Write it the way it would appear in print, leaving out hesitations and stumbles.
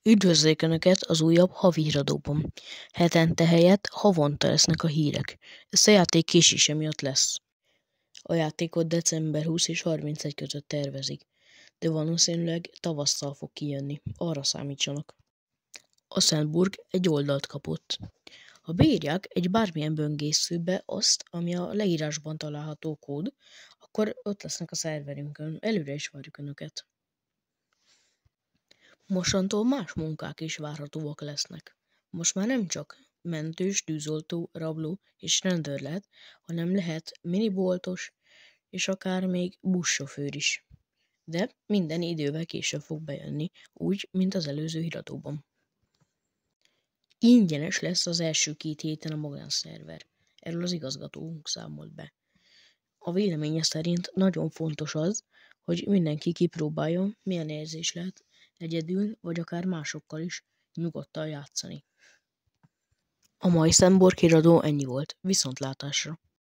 Üdvözlék Önöket az újabb havi híradóban. Hetente helyett havonta lesznek a hírek. Ezt a játék késése miatt lesz. A játékot december 20 és 31 között tervezik, de valószínűleg tavasszal fog kijönni. Arra számítsanak. A Sandburg egy oldalt kapott. Ha beírják egy bármilyen böngészőbe azt, ami a leírásban található kód, akkor ott lesznek a szerverünkön. Előre is várjuk Önöket. Mostantól más munkák is várhatóak lesznek. Most már nem csak mentős, tűzoltó, rabló és rendőr lehet, hanem lehet miniboltos és akár még buszsofőr is. De minden idővel később fog bejönni, úgy, mint az előző híradóban. Ingyenes lesz az első 2 héten a magánszerver. Erről az igazgatónk számolt be. A véleménye szerint nagyon fontos az, hogy mindenki kipróbáljon, milyen érzés lehet egyedül, vagy akár másokkal is nyugodtan játszani. A mai Sandburg híradó ennyi volt, viszontlátásra!